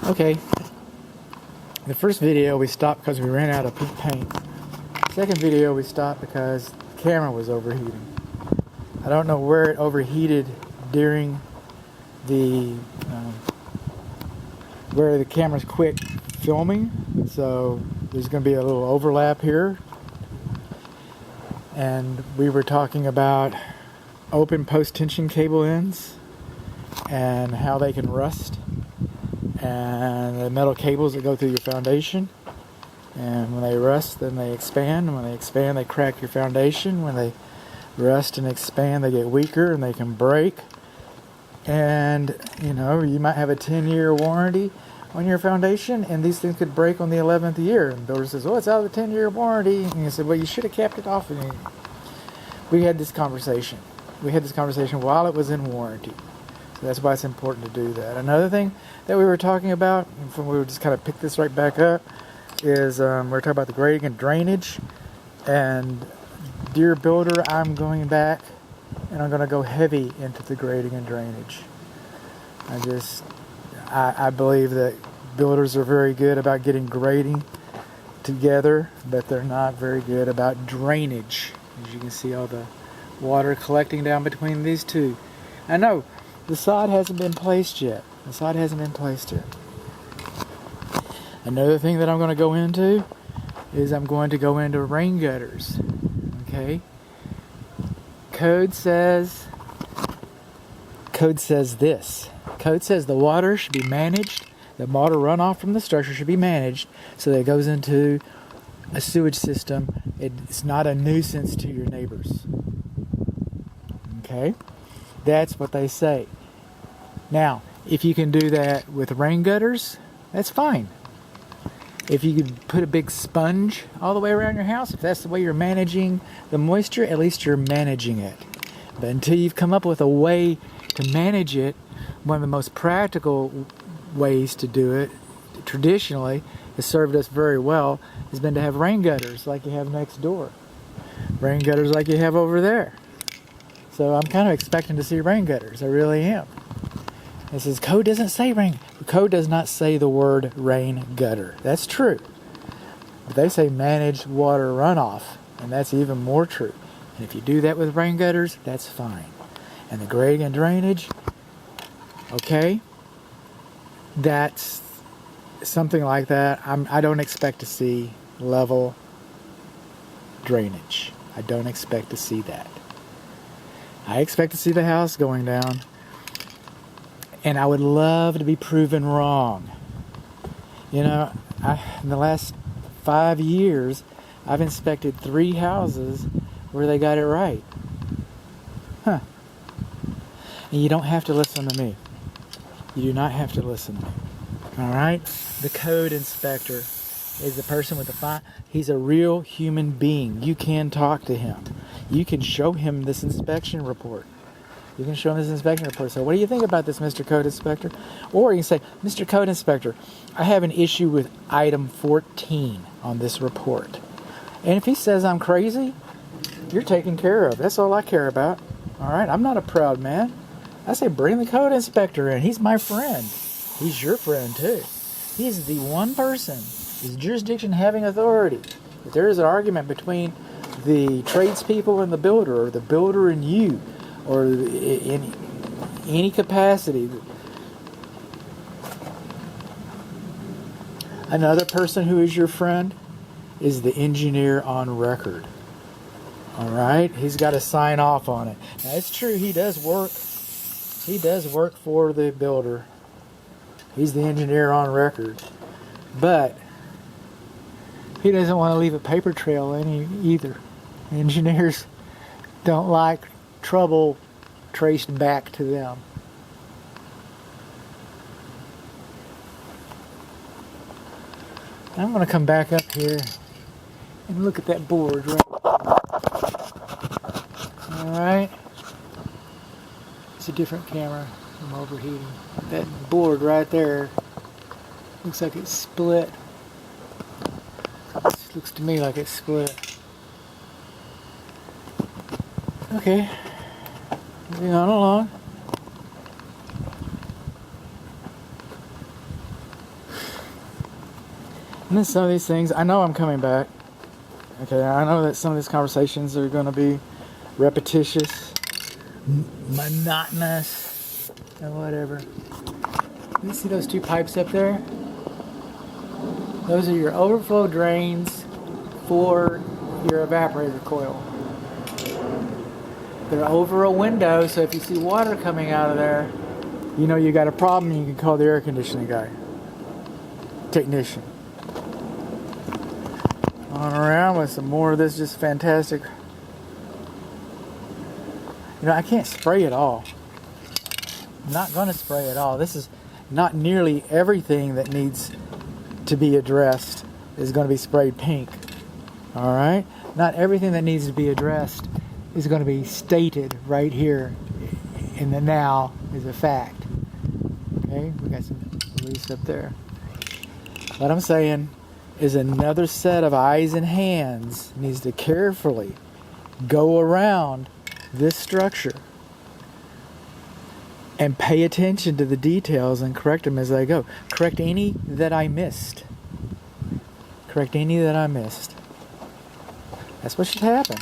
Okay, the first video we stopped because we ran out of pink paint. Second video we stopped because the camera was overheating. I don't know where it overheated during the where the cameras quit filming, so there's going to be a little overlap here. And we were talking about open post-tension cable ends and how they can rust, and the metal cables that go through your foundation, and when they rust then they expand, and when they expand they crack your foundation. When they rust and expand they get weaker and they can break. And you know, you might have a 10-year warranty on your foundation, and these things could break on the 11th year. And the builder says, "Oh, it's out of the 10-year warranty." And you said, "Well, you should have kept it off." And we had this conversation. We had this conversation while it was in warranty. So that's why it's important to do that. Another thing that we were talking about, and we were just kind of pick this right back up, is we were talking about the grading and drainage. And dear builder, I'm going back and I'm going to go heavy into the grading and drainage. I believe that builders are very good about getting grading together, but they're not very good about drainage. As you can see, all the water collecting down between these two. I know the sod hasn't been placed yet. The sod hasn't been placed yet. Another thing that I'm going to go into is I'm going to go into rain gutters. Okay? Code says this. Code says the water should be managed, the water runoff from the structure should be managed so that it goes into a sewage system. It's not a nuisance to your neighbors. Okay? That's what they say. Now, if you can do that with rain gutters, that's fine. If you could put a big sponge all the way around your house, if that's the way you're managing the moisture, at least you're managing it. But until you've come up with a way to manage it, one of the most practical ways to do it, traditionally, has served us very well, has been to have rain gutters like you have next door. Rain gutters like you have over there. So I'm kind of expecting to see rain gutters. I really am. It says code doesn't say rain. Code does not say the word rain gutter. That's true. But they say managed water runoff, and that's even more true. And if you do that with rain gutters, that's fine. And the grading and drainage, okay, that's something like that. I don't expect to see level drainage. I don't expect to see that. I expect to see the house going down. And I would love to be proven wrong. You know, in the last 5 years, I've inspected 3 houses where they got it right. Huh. And you don't have to listen to me. You do not have to listen to me. Alright? The code inspector is the person with the fine. He's a real human being. You can talk to him. You can show him this inspection report. You can show him this inspection report. So what do you think about this, Mr. Code Inspector? Or you can say, Mr. Code Inspector, I have an issue with item 14 on this report. And if he says I'm crazy, you're taken care of. That's all I care about. All right? I'm not a proud man. I say bring the Code Inspector in. He's my friend. He's your friend, too. He's the one person, his jurisdiction having authority. If there is an argument between the tradespeople and the builder, or the builder and you, or in any capacity. Another person who is your friend is the engineer on record. Alright? He's got to sign off on it. Now it's true, he does work for the builder. He's the engineer on record. But he doesn't want to leave a paper trail either. Engineers don't like trouble traced back to them. I'm going to come back up here and look at that board right. Alright. It's a different camera from overheating. That board right there looks like it's split. It looks to me like it's split. Okay. Moving on along. And then some of these things, I know I'm coming back. Okay, I know that some of these conversations are going to be repetitious, monotonous, and whatever. You see those 2 pipes up there? Those are your overflow drains for your evaporator coil. They're over a window, so if you see water coming out of there, you know you got a problem. You can call the air conditioning guy, technician. On around with some more of this just fantastic. You know, I can't spray it all. I'm not going to spray it all. This is not nearly everything that needs to be addressed is going to be sprayed pink. All right? Not everything that needs to be addressed is going to be stated right here in the now is a fact. Okay? We got some release up there. What I'm saying is another set of eyes and hands needs to carefully go around this structure and pay attention to the details and correct them as I go. Correct any that I missed. Correct any that I missed. That's what should happen.